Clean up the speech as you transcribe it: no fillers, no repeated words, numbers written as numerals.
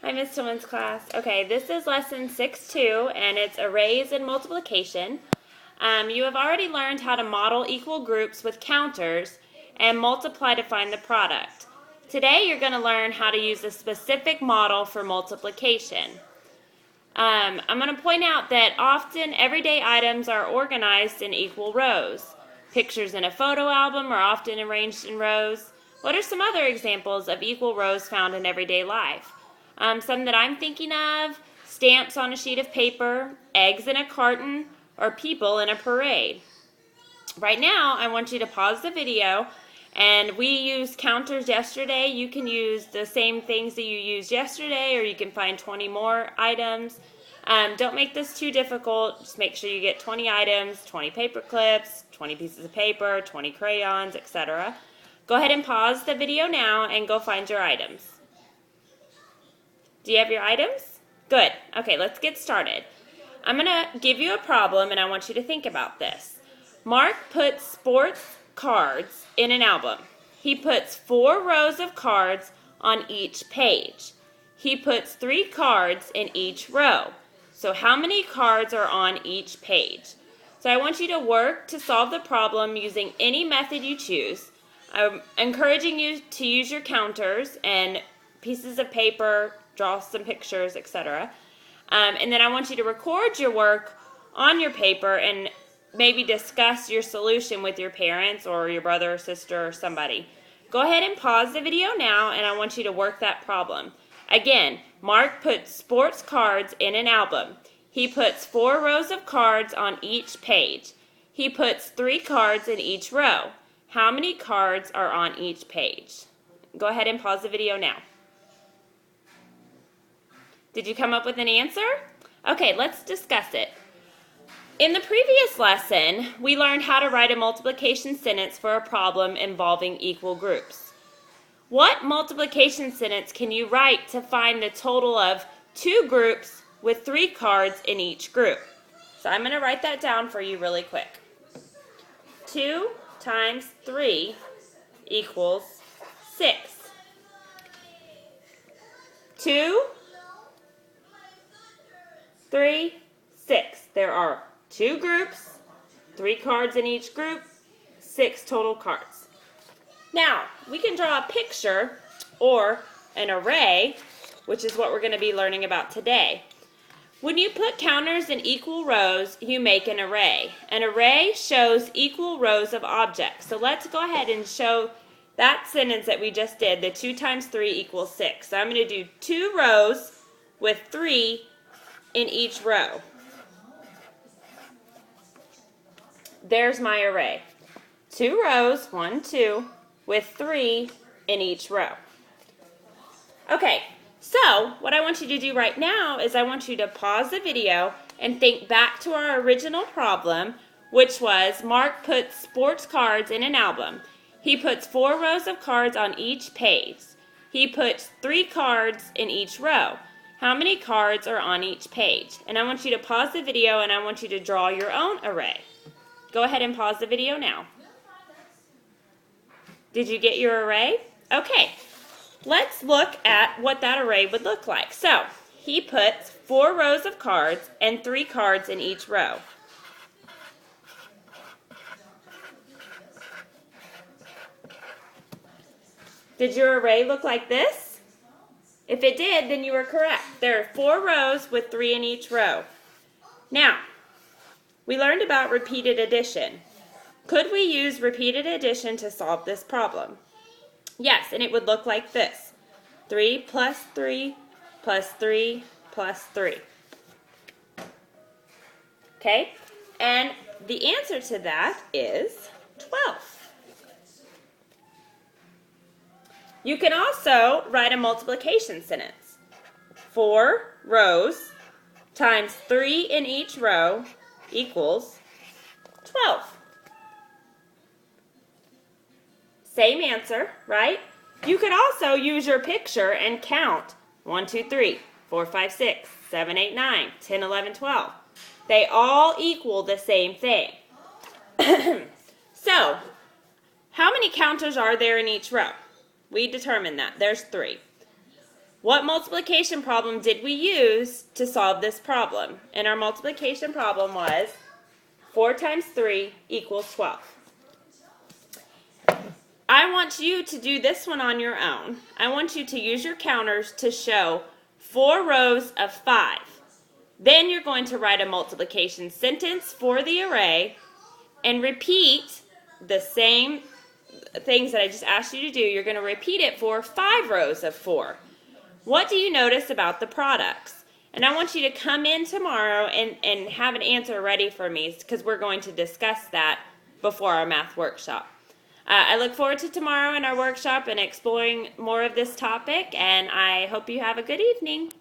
Hi, Miss Tillman's class. Okay, this is lesson 6-2, and it's arrays and multiplication. You have already learned how to model equal groups with counters and multiply to find the product. Today, you're going to learn how to use a specific model for multiplication. I'm going to point out that often everyday items are organized in equal rows. Pictures in a photo album are often arranged in rows. What are some other examples of equal rows found in everyday life? Some that I'm thinking of: stamps on a sheet of paper, eggs in a carton, or people in a parade. Right now, I want you to pause the video, and we used counters yesterday. You can use the same things that you used yesterday, or you can find 20 more items. Don't make this too difficult. Just make sure you get 20 items, 20 paper clips, 20 pieces of paper, 20 crayons, etc. Go ahead and pause the video now and go find your items. Do you have your items? Good. Okay, let's get started. I'm going to give you a problem, and I want you to think about this. Mark puts sports cards in an album. He puts 4 rows of cards on each page. He puts 3 cards in each row. So how many cards are on each page? So I want you to work to solve the problem using any method you choose. I'm encouraging you to use your counters and pieces of paper, draw some pictures, etc. And then I want you to record your work on your paper and maybe discuss your solution with your parents or your brother or sister or somebody. Go ahead and pause the video now, and I want you to work that problem. Again, Mark puts sports cards in an album. He puts 4 rows of cards on each page. He puts 3 cards in each row. How many cards are on each page? Go ahead and pause the video now. Did you come up with an answer? Okay, let's discuss it. In the previous lesson, we learned how to write a multiplication sentence for a problem involving equal groups. What multiplication sentence can you write to find the total of 2 groups with 3 cards in each group? So I'm going to write that down for you really quick. 2 times 3 equals 6. 2, 3, 6. There are 2 groups, 3 cards in each group, 6 total cards. Now, we can draw a picture or an array, which is what we're going to be learning about today. When you put counters in equal rows, you make an array. An array shows equal rows of objects. So let's go ahead and show that sentence that we just did, the 2 times 3 equals 6. So I'm going to do 2 rows with 3 in each row. There's my array. 2 rows, 1, 2, with 3 in each row. Okay, so what I want you to do right now is I want you to pause the video and think back to our original problem, which was Mark puts sports cards in an album. He puts 4 rows of cards on each page. He puts 3 cards in each row. How many cards are on each page? And I want you to pause the video, and I want you to draw your own array. Go ahead and pause the video now. Did you get your array? Okay, let's look at what that array would look like. So, he puts 4 rows of cards and 3 cards in each row. Did your array look like this? If it did, then you were correct. There are 4 rows with 3 in each row. Now, we learned about repeated addition. Could we use repeated addition to solve this problem? Yes, and it would look like this. 3 plus 3 plus 3 plus 3. Okay? And the answer to that is 12. You can also write a multiplication sentence. 4 rows times 3 in each row equals 12. Same answer, right? You could also use your picture and count 1, 2, 3, 4, 5, 6, 7, 8, 9, 10, 11, 12. They all equal the same thing. So, how many counters are there in each row? We determined that. There's 3. What multiplication problem did we use to solve this problem? And our multiplication problem was 4 times 3 equals 12. I want you to do this one on your own. I want you to use your counters to show 4 rows of 5. Then you're going to write a multiplication sentence for the array and repeat the same things that I just asked you to do. You're going to repeat it for 5 rows of 4. What do you notice about the products? And I want you to come in tomorrow and have an answer ready for me because we're going to discuss that before our math workshop. I look forward to tomorrow in our workshop and exploring more of this topic, and I hope you have a good evening.